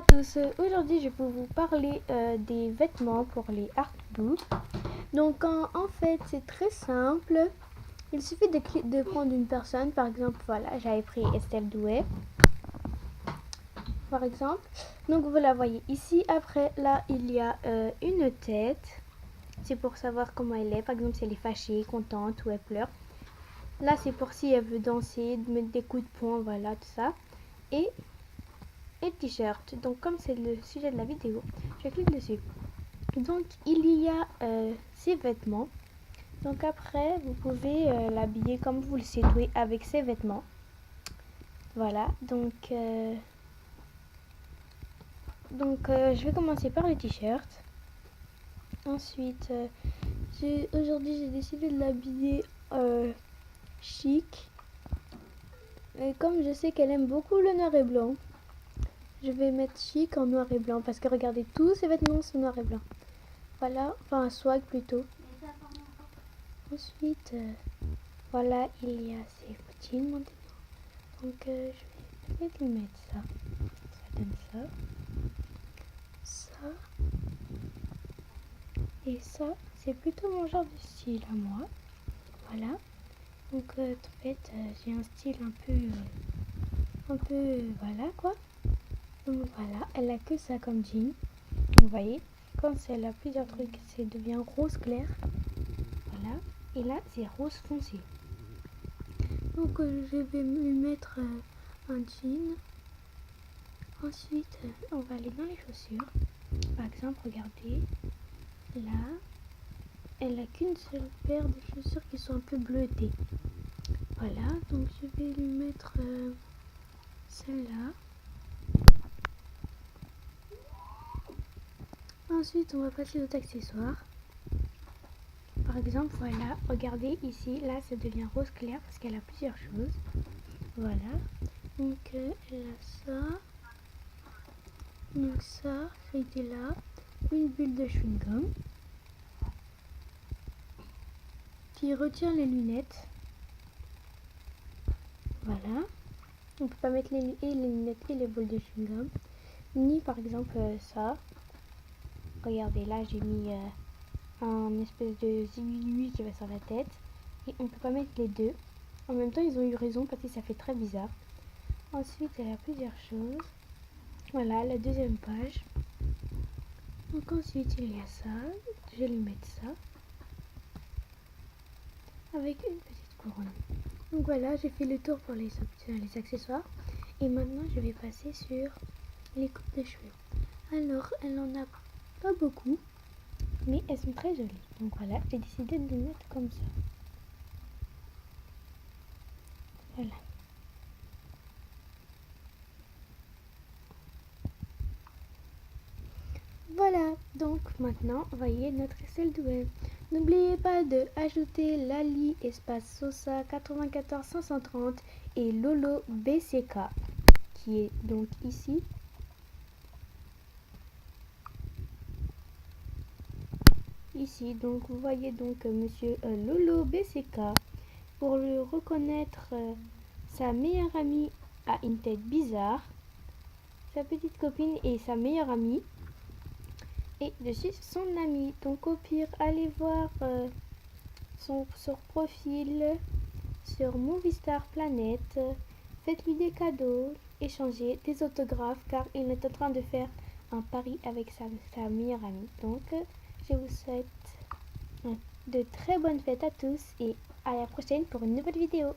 à tous, aujourd'hui je vais vous parler des vêtements pour les artbooks. Donc en fait c'est très simple, il suffit de prendre une personne, par exemple voilà j'avais pris Estelle Douai par exemple. Donc vous la voyez ici, après là il y a une tête, c'est pour savoir comment elle est, par exemple si elle est fâchée, contente ou elle pleure. Là c'est pour si elle veut danser, mettre des coups de poing, voilà tout ça. Et t-shirt. Donc comme c'est le sujet de la vidéo, je clique dessus. Donc il y a ces vêtements. Donc après vous pouvez l'habiller comme vous le souhaitez avec ces vêtements. Voilà. Donc je vais commencer par le t-shirt. Ensuite aujourd'hui j'ai décidé de l'habiller chic. Et comme je sais qu'elle aime beaucoup le noir et blanc, je vais mettre chic en noir et blanc parce que regardez, tous ces vêtements sont noir et blanc. Voilà, enfin un swag plutôt. Ensuite, voilà, il y a ces bottines maintenant. Donc je vais peut-être lui mettre ça. Ça donne ça. Ça. Et ça, c'est plutôt mon genre de style à moi. Voilà. Donc en fait, j'ai un style un peu, voilà quoi. Donc voilà, elle a que ça comme jean. Vous voyez, quand elle a plusieurs trucs, ça devient rose clair. Voilà. Et là, c'est rose foncé. Donc je vais lui mettre un jean. Ensuite, on va aller dans les chaussures. Par exemple, regardez. Là, elle a qu'une seule paire de chaussures qui sont un peu bleutées. Voilà, donc je vais lui mettre celle-là. Ensuite, on va passer aux accessoires. Par exemple, voilà, regardez ici, là ça devient rose clair parce qu'elle a plusieurs choses. Voilà, donc elle a ça. Donc ça, c'était là, une bulle de chewing-gum qui retient les lunettes. Voilà, on peut pas mettre les lunettes et les boules de chewing-gum, ni par exemple ça. Regardez, là j'ai mis un espèce de zigouille qui va sur la tête et on peut pas mettre les deux. En même temps, ils ont eu raison parce que ça fait très bizarre. Ensuite, elle a plusieurs choses. Voilà, la deuxième page. Donc ensuite, il y a ça. Je vais lui mettre ça. Avec une petite couronne. Donc voilà, j'ai fait le tour pour les accessoires. Et maintenant, je vais passer sur les coupes de cheveux. Alors, elle en a pas beaucoup, mais elles sont très jolies. Donc voilà, j'ai décidé de les mettre comme ça. Voilà. Voilà, donc maintenant, voyez notre Estelle Douai. N'oubliez pas de ajouter Lali espace Sosa 94 530 et Lolo BCK qui est donc ici. Ici, donc vous voyez donc monsieur Lolo BCK. Pour le reconnaître, sa meilleure amie a une tête bizarre. Sa petite copine est sa meilleure amie. Et je suis son amie. Donc au pire, allez voir son profil sur Movistar Planet. Faites-lui des cadeaux, échangez des autographes car il est en train de faire un pari avec sa meilleure amie. Donc je vous souhaite de très bonnes fêtes à tous et à la prochaine pour une nouvelle vidéo.